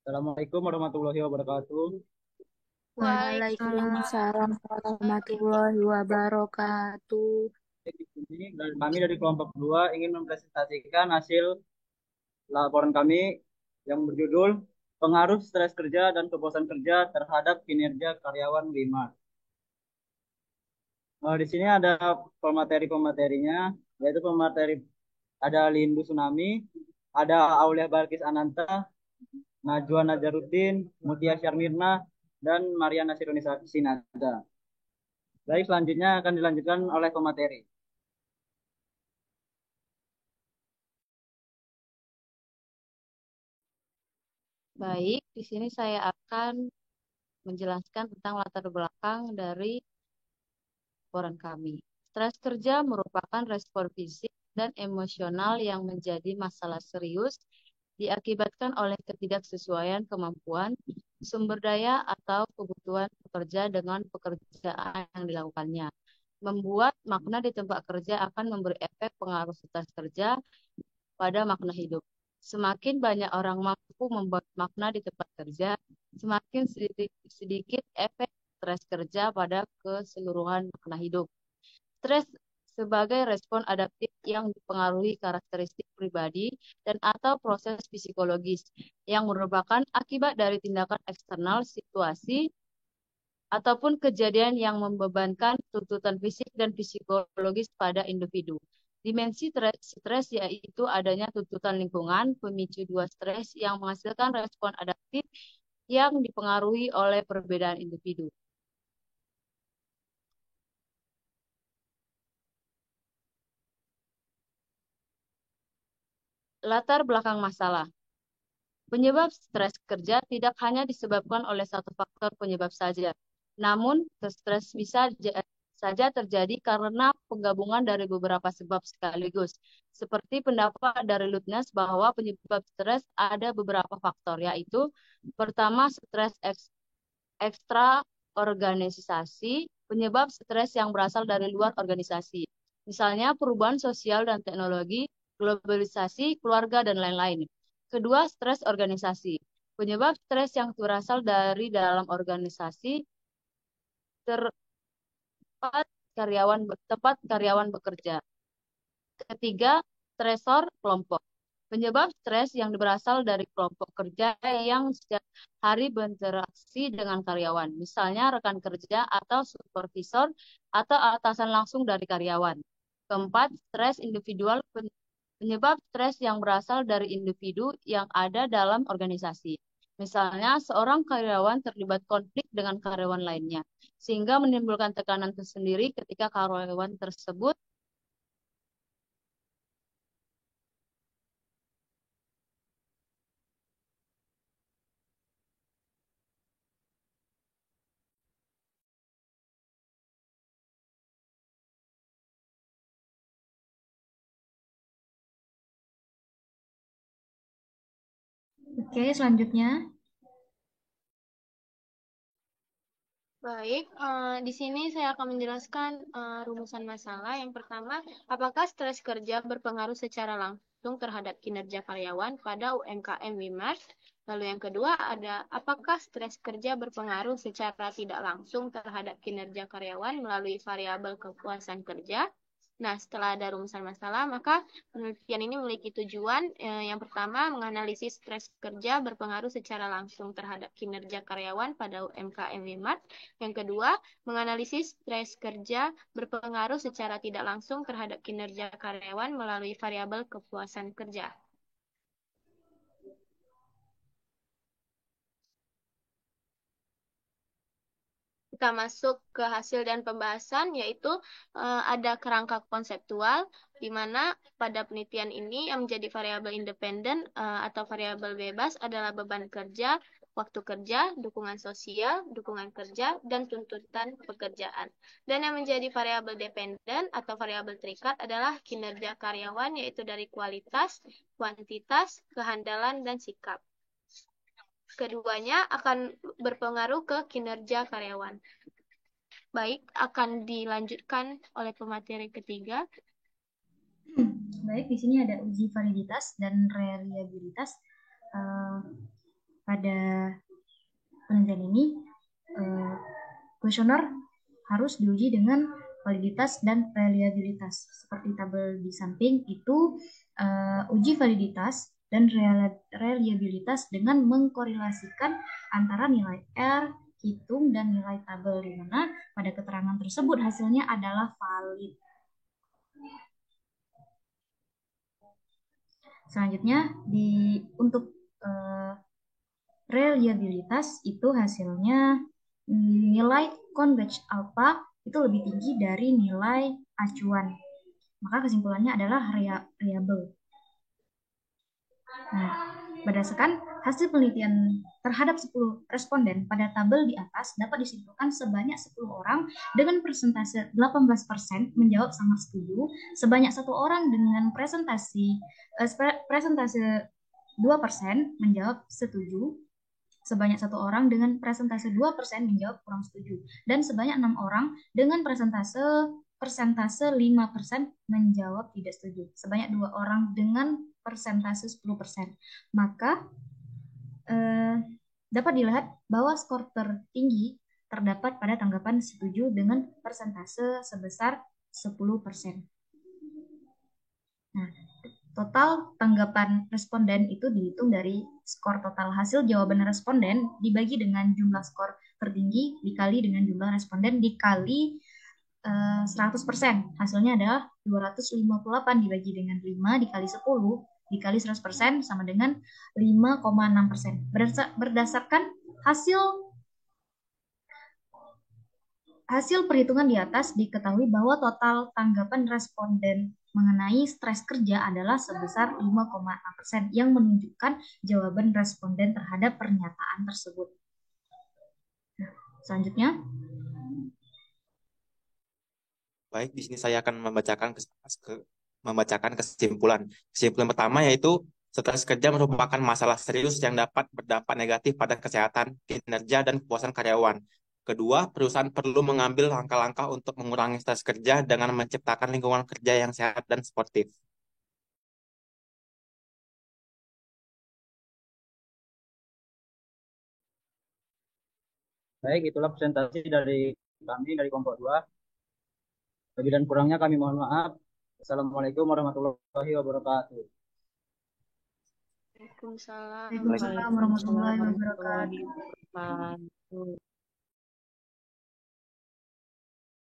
Assalamualaikum warahmatullahi wabarakatuh. Waalaikumsalam warahmatullahi wabarakatuh. Di sini kami dari kelompok 2 ingin mempresentasikan hasil laporan kami yang berjudul Pengaruh Stres Kerja dan Kebosanan Kerja Terhadap Kinerja Karyawan Wima. Di sini ada pemateri-pematerinya, yaitu pemateri ada Lindu Tsunami, ada Aulia Balkis Ananta, Najwa Najaruddin, Mutia Syarmirna, dan Mariana Sirunisa Sinada. Baik, selanjutnya akan dilanjutkan oleh pemateri. Baik, di sini saya akan menjelaskan tentang latar belakang dari laporan kami. Stres kerja merupakan respon fisik dan emosional yang menjadi masalah serius diakibatkan oleh ketidaksesuaian kemampuan, sumber daya, atau kebutuhan pekerja dengan pekerjaan yang dilakukannya. Membuat makna di tempat kerja akan memberi efek pengaruh stres kerja pada makna hidup. Semakin banyak orang mampu membuat makna di tempat kerja, semakin sedikit efek stres kerja pada keseluruhan makna hidup. Stres sebagai respon adaptif yang dipengaruhi karakteristik pribadi dan atau proses psikologis yang merupakan akibat dari tindakan eksternal situasi ataupun kejadian yang membebankan tuntutan fisik dan psikologis pada individu. Dimensi stres yaitu adanya tuntutan lingkungan, pemicu dua stres yang menghasilkan respon adaptif yang dipengaruhi oleh perbedaan individu. Latar belakang masalah. Penyebab stres kerja tidak hanya disebabkan oleh satu faktor penyebab saja, namun stres bisa saja terjadi karena penggabungan dari beberapa sebab sekaligus. Seperti pendapat dari Lutnes bahwa penyebab stres ada beberapa faktor, yaitu pertama stres ekstra organisasi, penyebab stres yang berasal dari luar organisasi. Misalnya perubahan sosial dan teknologi, globalisasi, keluarga, dan lain-lain. Kedua, stres organisasi. Penyebab stres yang berasal dari dalam organisasi, tepat karyawan bekerja. Ketiga, stresor kelompok. Penyebab stres yang berasal dari kelompok kerja yang setiap hari berinteraksi dengan karyawan, misalnya rekan kerja atau supervisor atau atasan langsung dari karyawan. Keempat, stres individual. Penyebab stres yang berasal dari individu yang ada dalam organisasi. Misalnya, seorang karyawan terlibat konflik dengan karyawan lainnya, sehingga menimbulkan tekanan tersendiri ketika karyawan tersebut. Oke, selanjutnya. Baik, di sini saya akan menjelaskan rumusan masalah. Yang pertama, apakah stres kerja berpengaruh secara langsung terhadap kinerja karyawan pada UMKM Wimars? Lalu yang kedua ada, apakah stres kerja berpengaruh secara tidak langsung terhadap kinerja karyawan melalui variabel kepuasan kerja? Nah, setelah ada rumusan masalah, maka penelitian ini memiliki tujuan yang pertama, menganalisis stres kerja berpengaruh secara langsung terhadap kinerja karyawan pada UMKM Wimars. Yang kedua, menganalisis stres kerja berpengaruh secara tidak langsung terhadap kinerja karyawan melalui variabel kepuasan kerja. Kita masuk ke hasil dan pembahasan, yaitu ada kerangka konseptual, di mana pada penelitian ini yang menjadi variabel independen atau variabel bebas adalah beban kerja, waktu kerja, dukungan sosial, dukungan kerja, dan tuntutan pekerjaan. Dan yang menjadi variabel dependen atau variabel terikat adalah kinerja karyawan, yaitu dari kualitas, kuantitas, kehandalan, dan sikap. Keduanya akan berpengaruh ke kinerja karyawan. Baik, akan dilanjutkan oleh pemateri ketiga. Baik, di sini ada uji validitas dan reliabilitas. pada penelitian ini kuesioner harus diuji dengan validitas dan reliabilitas. Seperti tabel di samping itu uji validitas dan reliabilitas dengan mengkorelasikan antara nilai R, hitung, dan nilai tabel, di mana pada keterangan tersebut hasilnya adalah valid. Selanjutnya, untuk reliabilitas itu hasilnya nilai converge alpha itu lebih tinggi dari nilai acuan. Maka kesimpulannya adalah reliable. Nah, berdasarkan hasil penelitian terhadap 10 responden pada tabel di atas, dapat disimpulkan sebanyak 10 orang dengan persentase 18% menjawab sangat setuju, sebanyak 1 orang dengan presentase 2% menjawab setuju, sebanyak 1 orang dengan presentase 2% menjawab kurang setuju, dan sebanyak 6 orang dengan persentase 5% menjawab tidak setuju, sebanyak 2 orang dengan persentase 10%. Maka dapat dilihat bahwa skor tertinggi terdapat pada tanggapan setuju dengan persentase sebesar 10%. Nah, total tanggapan responden itu dihitung dari skor total hasil jawaban responden dibagi dengan jumlah skor tertinggi dikali dengan jumlah responden dikali 100%. Hasilnya adalah 258 dibagi dengan 5 dikali 10 dikali 100% sama dengan 5,6%. Berdasarkan hasil perhitungan di atas, diketahui bahwa total tanggapan responden mengenai stres kerja adalah sebesar 5,6%, yang menunjukkan jawaban responden terhadap pernyataan tersebut. Nah, selanjutnya. Baik, di sini saya akan membacakan kesimpulan. Kesimpulan pertama yaitu stres kerja merupakan masalah serius yang dapat berdampak negatif pada kesehatan, kinerja, dan kepuasan karyawan. Kedua, perusahaan perlu mengambil langkah-langkah untuk mengurangi stres kerja dengan menciptakan lingkungan kerja yang sehat dan sportif. Baik, itulah presentasi dari kami dari kelompok 2. Lebih dan kurangnya kami mohon maaf. Assalamualaikum warahmatullahi wabarakatuh. Waalaikumsalam. Waalaikumsalam warahmatullahi wabarakatuh.